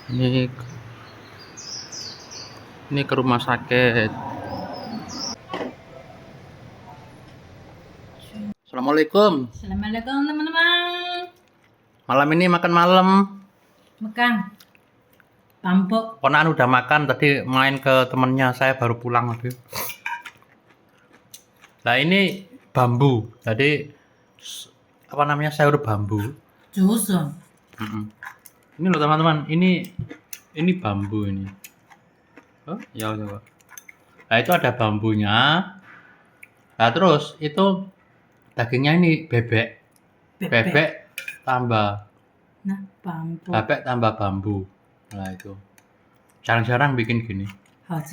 Ini ke rumah sakit. Assalamualaikum. Assalamualaikum teman-teman. Malam ini makan malam. Makan. Pampuk. Ponakan udah makan tadi, main ke temennya, saya baru pulang tadi. Nah ini bambu. Jadi apa namanya, sayur bambu. Jusun. Ini loh teman-teman, ini bambu ini. Oh, ya coba. Nah itu ada bambunya. Nah terus itu dagingnya ini bebek tambah Nah, pampuk. bebek tambah bambu. Nah itu jarang-jarang bikin gini,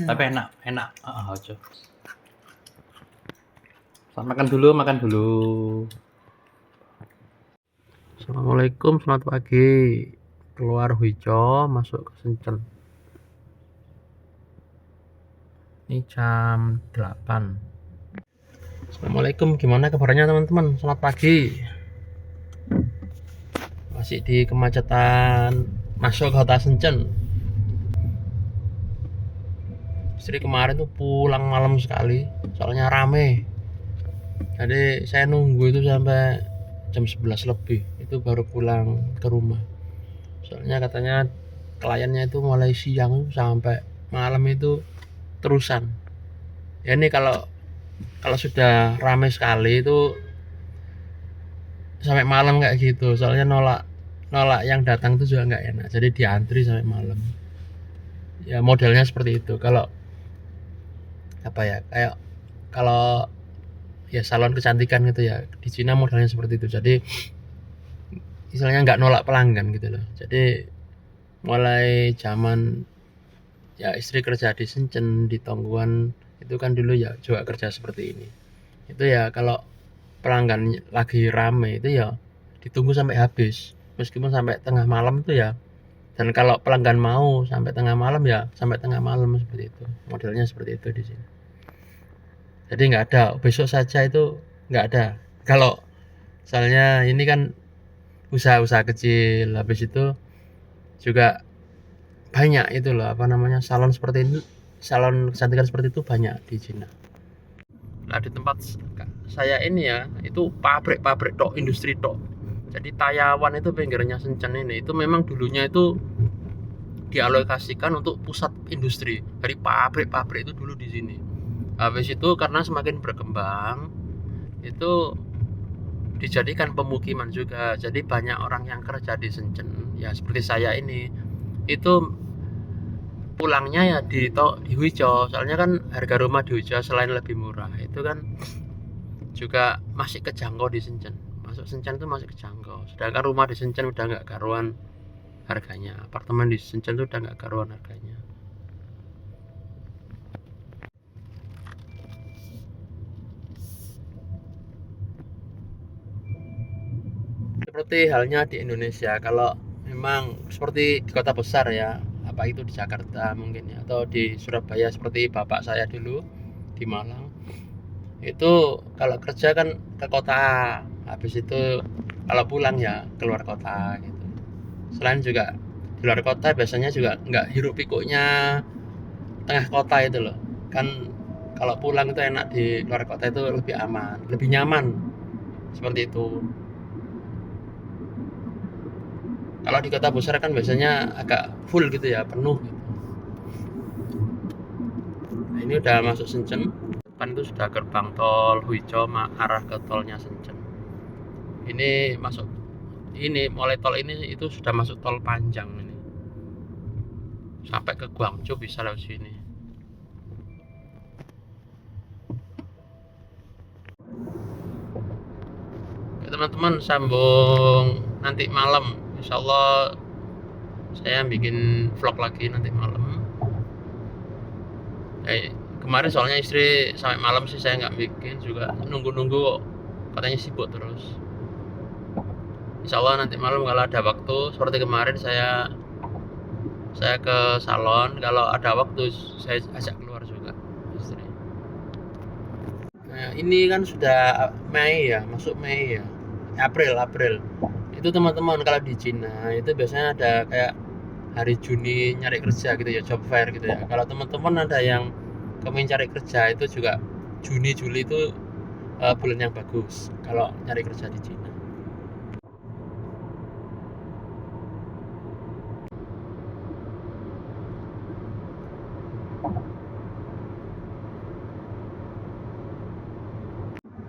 tapi enak aja. Makan dulu. Assalamualaikum, selamat pagi. Keluar hijau, masuk ke Sencen. Ini jam 8. Assalamualaikum, gimana kabarnya teman-teman? Selamat pagi. Masih di kemacetan masuk kota Sencen. Istri kemarin tuh pulang malam sekali, soalnya rame. Jadi saya nunggu itu sampai jam 11 lebih, itu baru pulang ke rumah. Soalnya katanya kliennya itu mulai siang sampai malam itu terusan. Ya ini kalau sudah rame sekali itu sampai malam kayak gitu, soalnya nolak yang datang itu juga nggak enak, jadi diantri sampai malam. Ya modelnya seperti itu. Kalau apa ya, kayak kalau ya salon kecantikan gitu ya, di Cina modelnya seperti itu. Jadi istilahnya nggak nolak pelanggan gitu loh. Jadi mulai zaman ya istri kerja di Sencen, di Tongguan itu kan dulu ya juga kerja seperti ini. Itu ya kalau pelanggan lagi rame itu ya ditunggu sampai habis, meskipun sampai tengah malam itu ya. Dan kalau pelanggan mau sampai tengah malam ya sampai tengah malam, seperti itu. Modelnya seperti itu di sini. Jadi nggak ada besok saja, itu nggak ada. Kalau misalnya ini kan usaha-usaha kecil, habis itu juga banyak itu loh, apa namanya, salon seperti ini, salon kecantikan seperti itu banyak di Cina. Nah di tempat saya ini ya, itu pabrik tok, industri tok. Jadi Tayawan itu pinggirnya Sencen ini, itu memang dulunya itu dialokasikan untuk pusat industri. Dari pabrik itu dulu di sini. Habis itu karena semakin berkembang, itu dijadikan pemukiman juga. Jadi banyak orang yang kerja di Sencen. Ya seperti saya ini, itu pulangnya ya di Huizhou. Soalnya kan harga rumah di Huizhou selain lebih murah, itu kan juga masih kejangkau di Sencen. Masuk Sencen itu masih kejangkau. Sedangkan rumah di Sencen udah nggak karuan harganya. Apartemen di Sencen itu udah nggak karuan harganya. Seperti halnya di Indonesia, kalau memang seperti di kota besar ya, apa itu di Jakarta mungkin ya, atau di Surabaya seperti bapak saya dulu di Malang, itu kalau kerja kan ke kota, habis itu kalau pulang ya keluar kota gitu. Selain juga di luar kota biasanya juga nggak hiruk pikuknya tengah kota itu loh kan. Kalau pulang itu enak, di luar kota itu lebih aman, lebih nyaman, seperti itu. Kalau di kota besar kan biasanya agak full gitu ya, penuh gitu. Nah, ini udah masuk Sencen. Depan itu sudah gerbang tol Huizhou arah ke tolnya Sencen. Ini masuk, ini mulai tol ini itu sudah masuk tol panjang ini. Sampai ke Guangzhou bisa lewat sini. Oke, teman-teman, sambung nanti malam. Insya Allah saya bikin vlog lagi nanti malam. Kemarin soalnya istri sampai malam sih saya nggak bikin, juga nunggu kok, katanya sibuk terus. Insya Allah nanti malam kalau ada waktu, seperti kemarin saya ke salon, kalau ada waktu saya ajak keluar juga istri. Nah ini kan sudah Mei ya, masuk Mei ya, April. Itu teman-teman kalau di Cina itu biasanya ada kayak hari Juni nyari kerja gitu ya, job fair gitu ya. Kalau teman-teman ada yang kemarin cari kerja itu juga Juni Juli itu bulan yang bagus kalau nyari kerja di Cina.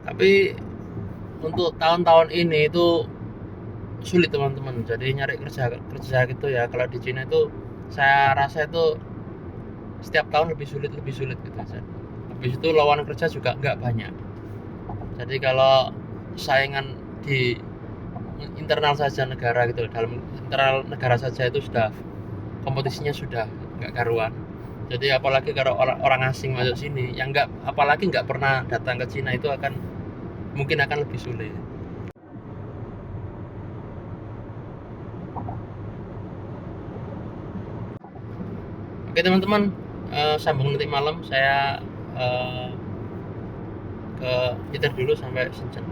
Tapi untuk tahun-tahun ini itu sulit teman-teman. Jadi nyari kerja kerja gitu ya. Kalau di Cina itu saya rasa itu setiap tahun lebih sulit gitu. Habis itu lawan kerja juga nggak banyak. Jadi kalau saingan di internal saja negara gitu, dalam internal negara saja itu sudah kompetisinya sudah nggak karuan. Jadi apalagi kalau orang asing masuk sini yang nggak, apalagi nggak pernah datang ke Cina, itu mungkin akan lebih sulit. Oke teman-teman, sambung nanti malam. Saya ke nyetir dulu sampai Shenzhen.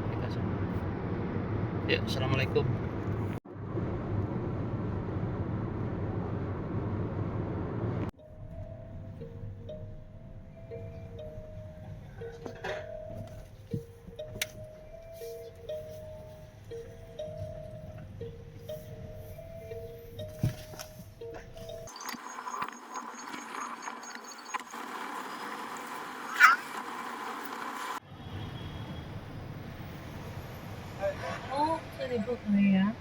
Ya, assalamualaikum. Oh, 1.000可以啊。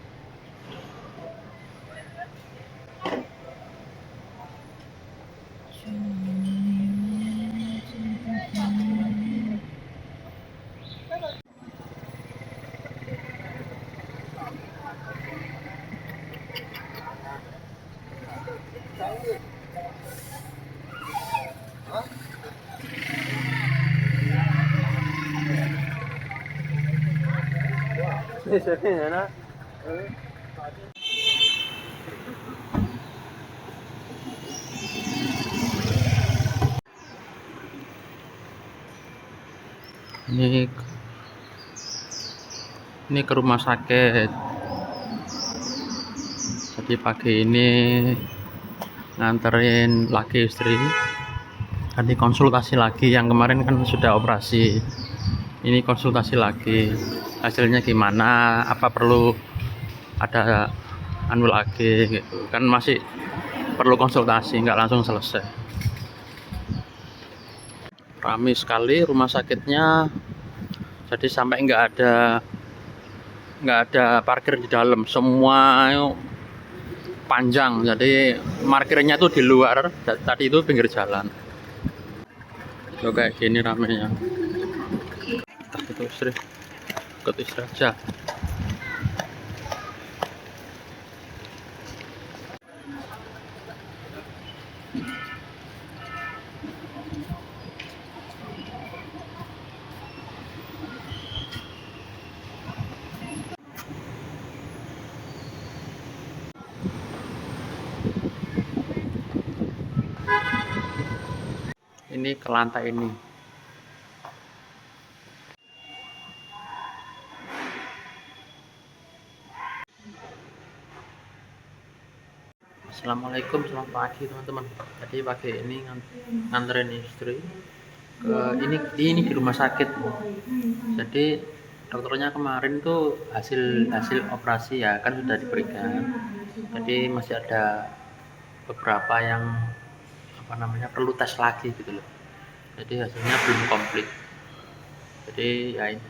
Ini ke rumah sakit. Jadi pagi ini nganterin laki istri. Tadi konsultasi lagi, yang kemarin kan sudah operasi. Ini konsultasi lagi. Hasilnya gimana? Apa perlu ada anu lagi gitu. Kan masih perlu konsultasi, nggak langsung selesai. Ramai sekali rumah sakitnya. Jadi sampai nggak ada parkir di dalam, semua panjang. Jadi parkirnya tuh di luar, tadi itu pinggir jalan. Tuh kayak gini ramenya. Itu istri, ikut istri aja. Ini ke lantai ini. Assalamualaikum, selamat pagi teman-teman. Jadi pagi ini nganterin istri ke ini di rumah sakit. Jadi dokternya kemarin tuh hasil operasi ya kan sudah diberikan. Jadi masih ada beberapa yang perlu tes lagi gitu loh. Jadi hasilnya belum komplit. Jadi ya ini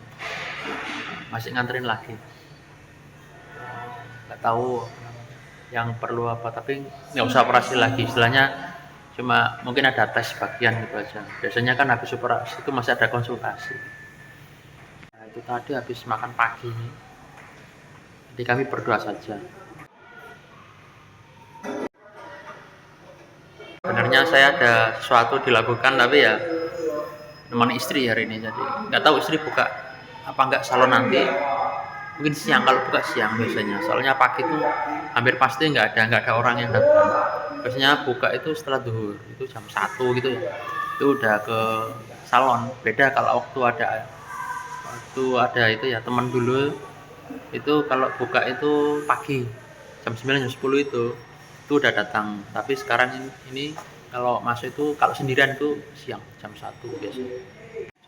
masih nganterin lagi. Nggak tahu yang perlu apa, tapi nggak usah operasi lagi, istilahnya cuma mungkin ada tes bagian gitu aja. Biasanya kan habis operasi itu masih ada konsultasi. Nah, itu tadi habis makan pagi ini, jadi kami berdoa saja. Sebenarnya saya ada sesuatu dilakukan, tapi ya nemani istri hari ini, jadi nggak tahu istri buka apa nggak salon nanti. Mungkin siang, kalau buka siang biasanya, soalnya pagi itu hampir pasti nggak ada orang yang datang. Biasanya buka itu setelah duhur, itu jam 1 gitu ya, itu udah ke salon. Beda kalau waktu ada itu ya teman dulu, itu kalau buka itu pagi jam 9 jam 10 itu itu udah datang. Tapi sekarang ini kalau masuk itu kalau sendirian itu siang jam 1 biasanya.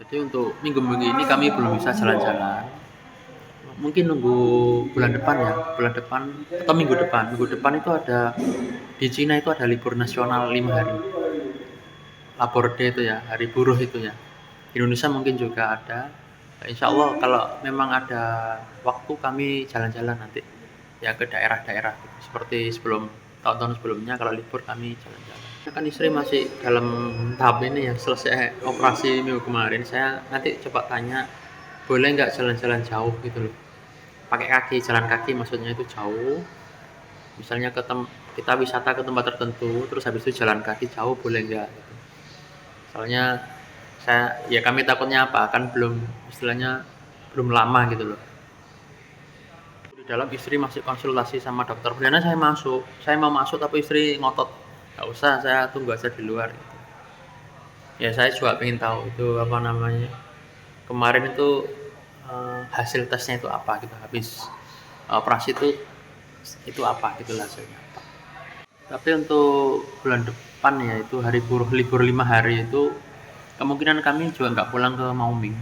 Jadi untuk minggu-minggu ini kami belum bisa jalan-jalan. Mungkin nunggu bulan depan ya, bulan depan atau minggu depan. Minggu depan itu ada di Cina itu ada libur nasional 5 hari. Labor Day itu ya, hari buruh itu ya. Di Indonesia mungkin juga ada. Insya Allah kalau memang ada waktu kami jalan-jalan nanti ya ke daerah-daerah seperti sebelum tahun-tahun sebelumnya kalau libur kami jalan-jalan. Kan istri masih dalam tahap ini ya, selesai operasi minggu kemarin. Saya nanti coba tanya boleh nggak jalan-jalan jauh gitu loh, pakai kaki, jalan kaki maksudnya itu jauh, misalnya kita wisata ke tempat tertentu terus habis itu jalan kaki jauh boleh nggak gitu. Soalnya kami takutnya apa kan belum istilahnya belum lama gitu loh. Di dalam istri masih konsultasi sama dokter. Sebenarnya saya mau masuk tapi istri ngotot nggak usah, saya tunggu aja di luar gitu. Ya saya juga pengen tahu itu apa namanya kemarin itu hasil tesnya itu apa gitu, habis operasi itu apa gitu hasilnya apa. Tapi untuk bulan depan ya itu hari buruh libur 5 hari itu kemungkinan kami juga nggak pulang ke Maoming,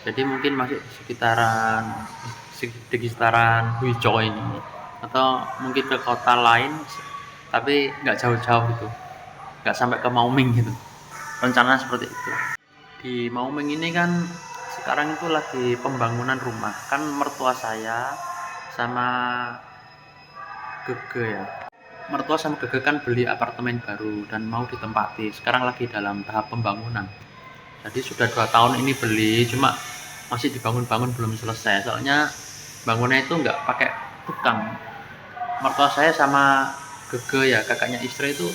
jadi mungkin masih di sekitaran Huizhou ini atau mungkin ke kota lain tapi nggak jauh-jauh gitu, nggak sampai ke Maoming gitu, rencana seperti itu. Di Maoming ini kan sekarang itu lagi pembangunan rumah, kan mertua saya sama Gege ya, mertua sama Gege kan beli apartemen baru dan mau ditempati, sekarang lagi dalam tahap pembangunan. Jadi sudah 2 tahun ini beli, cuma masih dibangun-bangun belum selesai, soalnya bangunnya itu nggak pakai tukang. Mertua saya sama Gege ya, kakaknya istri itu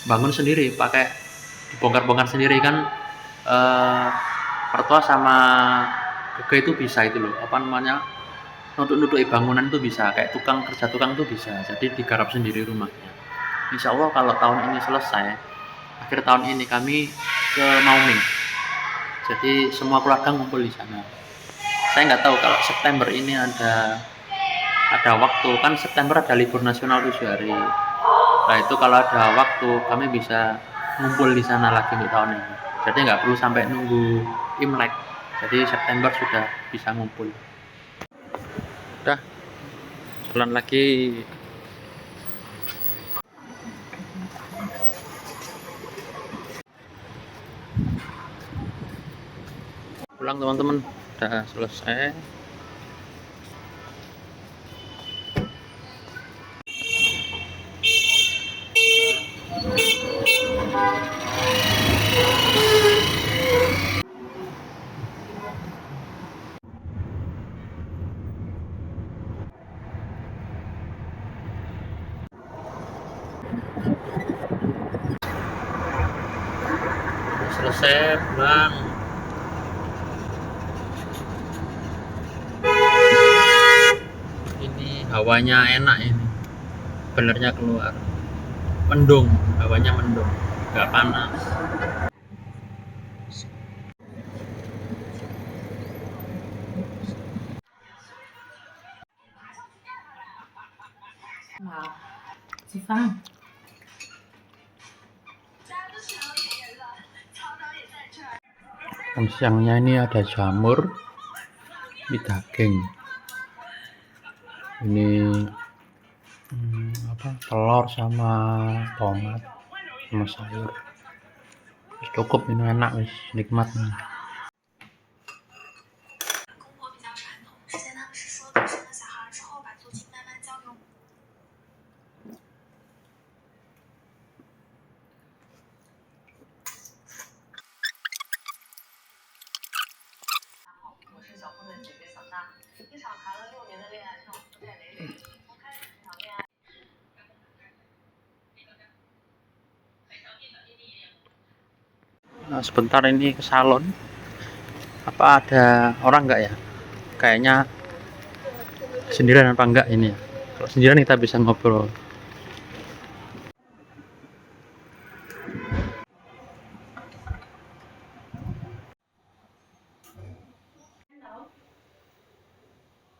bangun sendiri, pakai dibongkar-bongkar sendiri kan. Mertua sama Gege itu bisa itu loh, apa namanya, nutup-nutupi bangunan itu bisa, kayak kerja tukang itu bisa, jadi digarap sendiri rumahnya. Insya Allah kalau tahun ini selesai, akhir tahun ini kami ke Maoming, jadi semua keluarga ngumpul di sana. Saya nggak tahu kalau September ini ada waktu, kan September ada libur nasional 7 hari. Nah itu kalau ada waktu kami bisa ngumpul di sana lagi untuk tahun ini, jadi nggak perlu sampai nunggu Imlek, jadi September sudah bisa ngumpul. Udah jalan lagi. Pulang teman-teman, udah selesai. Selesai pulang. Ini hawanya enak, ini benernya keluar, mendung, hawanya mendung, nggak panas. Siangnya ini ada jamur, ini daging, ini telur sama tomat sama sayur. Cukup, ini enak, wis nikmat nih. Nah, sebentar ini ke salon. Apa ada orang nggak ya? Kayaknya sendirian apa enggak ini ya? Kalau sendirian kita bisa ngobrol.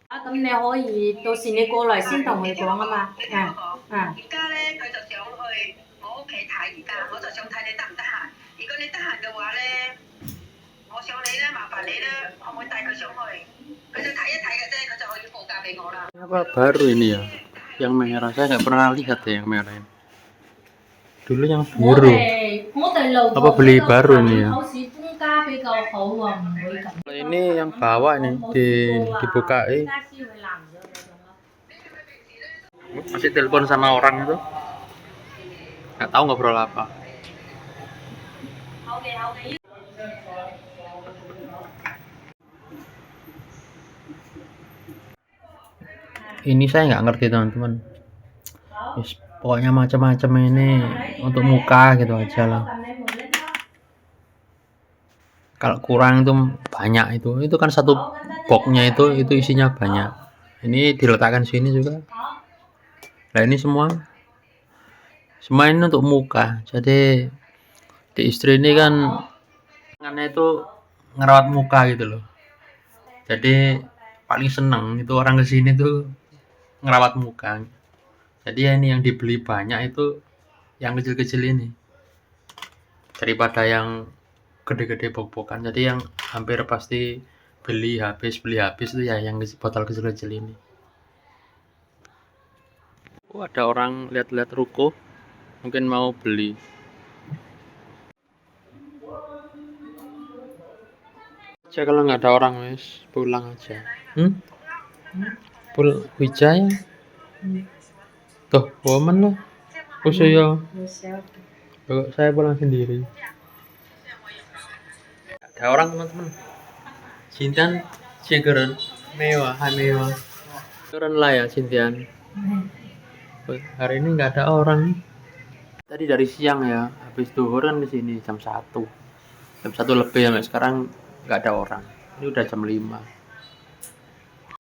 À,咁你可以到時你過嚟先同佢講啊嘛。啊啊。上睇你得唔得閒？如果你得閒嘅話咧，我想你咧，麻煩你咧，可唔可以帶佢上去？佢就睇一睇嘅啫，佢就可以報價俾我啦。 Apa baru ini ya? Yang merah saya nggak pernah lihat ya yang merah ini. Dulu yang 我 biru. 哋路 Apa beli baru ini ya? 考試公家比較好喎，唔會咁。 Kalau ini yang bawah ini dibukain. Masih telepon sama orang itu. Nggak tahu ngobrol apa. Ini saya nggak ngerti teman-teman. Yes, pokoknya macam-macam ini untuk muka gitu aja lah. Kalau kurang itu banyak itu kan satu boxnya itu isinya banyak. Ini diletakkan sini juga. Nah ini semua ini untuk muka. Jadi di istri ini kan tangannya itu ngerawat muka gitu loh. Jadi paling seneng itu orang kesini tuh ngerawat muka. Jadi ya ini yang dibeli banyak itu yang kecil-kecil ini daripada yang gede-gede bok-bokan. Jadi yang hampir pasti beli habis itu ya yang botol kecil-kecil ini. Oh, ada orang lihat-lihat ruko, mungkin mau beli. Aja kalau nggak ada orang wes pulang aja. Wijaya. Tuh, woman loh. Usia. Saya pulang sendiri. Ada orang teman-teman. Cintian Cingkeren mewah, mewah. Keren lah ya Cintian. Hari ini nggak ada orang. Tadi dari siang ya, habis zuhur kan di sini jam 1 lebih sampai sekarang nggak ada orang. Ini udah jam 5.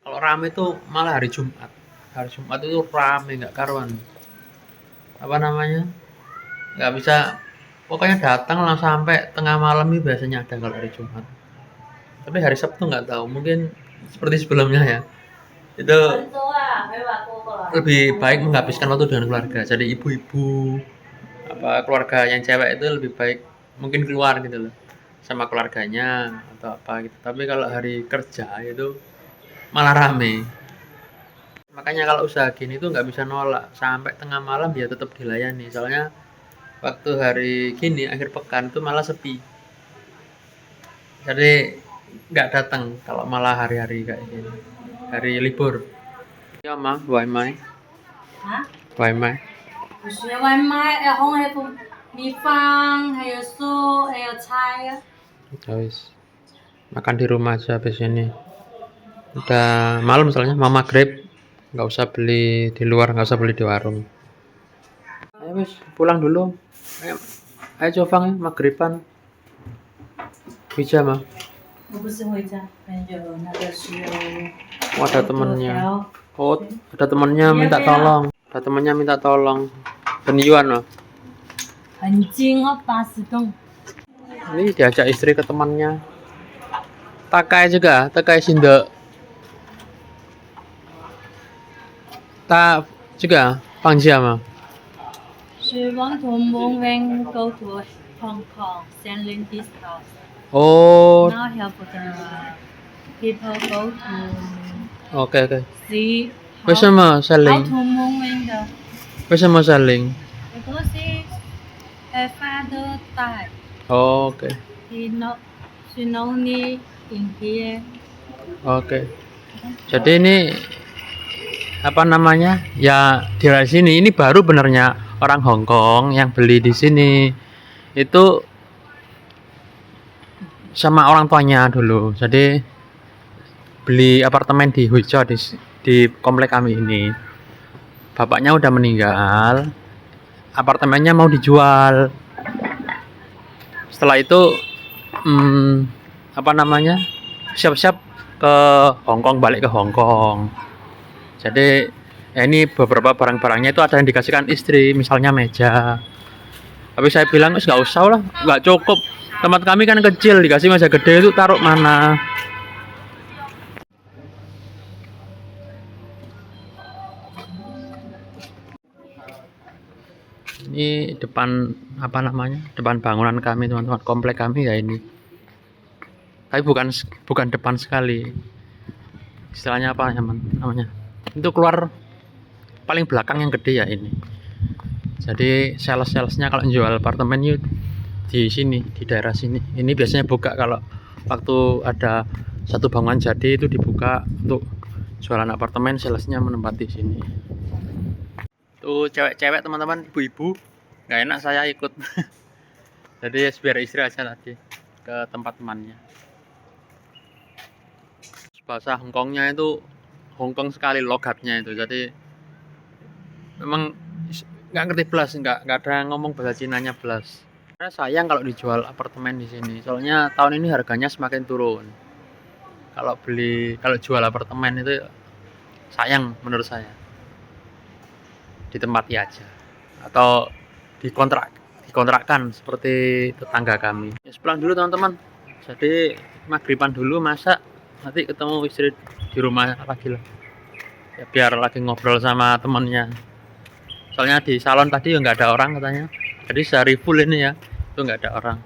Kalau rame tuh malah hari Jumat. Hari Jumat itu rame nggak karuan. Apa namanya? Nggak bisa. Pokoknya datang langsung sampai tengah malam ini biasanya ada kalau hari Jumat. Tapi hari Sabtu nggak tahu. Mungkin seperti sebelumnya ya. Itu lebih baik menghabiskan waktu dengan keluarga. Jadi ibu-ibu apa keluarga yang cewek itu lebih baik mungkin keluar gitu loh sama keluarganya atau apa gitu. Tapi kalau hari kerja itu malah rame. Makanya kalau usaha gini tuh nggak bisa nolak sampai tengah malam dia tetap dilayani. Soalnya waktu hari gini akhir pekan itu malah sepi. Jadi nggak datang kalau malah hari-hari kayak gini. Hari libur. Ya mah, why my? Hah? Why my? 我学外卖，然后还有米饭，还有素，还有菜啊。 Guys, makan di rumah aja habis ini. Udah malam soalnya mau maghrib, nggak usah beli di luar, nggak usah beli di warung. Ayo wis pulang dulu. Ayo coba maghriban. Bisa mah. 我不是回家，有那个需要。 Oh, ada temennya. Oh, ada temennya minta tolong. Ada temennya minta tolong. Penyuan mah. 很近哦，80栋。 Ini diajak istri ke temannya. Takai juga, takai sinde. Tak juga, Pangsia mah. She want to move and go to Hong Kong, selling this house. Oh, Now help the people go to oke. see Wes how, sama how saling. to move and Wes sama saling. because her father died. Oke. She know me in here. Oke. Jadi ini apa namanya? Ya di sini ini baru benernya orang Hong Kong yang beli di sini. Itu sama orang tuanya dulu. Jadi beli apartemen di Huizhou di komplek kami ini. Bapaknya udah meninggal. Apartemennya mau dijual. Setelah itu apa namanya? Siap-siap ke Hong Kong, balik ke Hong Kong. Jadi ya ini beberapa barang-barangnya itu ada yang dikasihkan istri, misalnya meja. Tapi saya bilang nggak usah lah, nggak cukup. Tempat kami kan kecil, dikasih meja gede itu taruh mana? Ini Ini depan apa namanya? Depan bangunan kami teman-teman, komplek kami ya ini. Tapi bukan depan sekali. Istilahnya apa namanya? Itu keluar paling belakang yang gede ya ini. Jadi salesnya kalau jual apartemen itu di sini, di daerah sini. Ini biasanya buka kalau waktu ada satu bangunan jadi itu dibuka untuk jualan apartemen, salesnya menempati sini. Tuh cewek-cewek teman-teman, ibu-ibu, nggak enak saya ikut. Jadi biar istri aja tadi ke tempat temannya. Bahasa Hongkongnya itu Hongkong sekali logatnya itu, jadi memang nggak ngerti belas, nggak ada ngomong bahasa Cinanya belas. Karena sayang kalau dijual apartemen di sini, soalnya tahun ini harganya semakin turun. Kalau jual apartemen itu sayang menurut saya. Ditempati aja atau dikontrakkan seperti tetangga kami. Ya, pulang dulu teman-teman. Jadi maghriban dulu masak, nanti ketemu istri di rumah lagi lah. Ya, biar lagi ngobrol sama temennya. Soalnya di salon tadi ya nggak ada orang katanya. Jadi sehari full ini ya, itu nggak ada orang.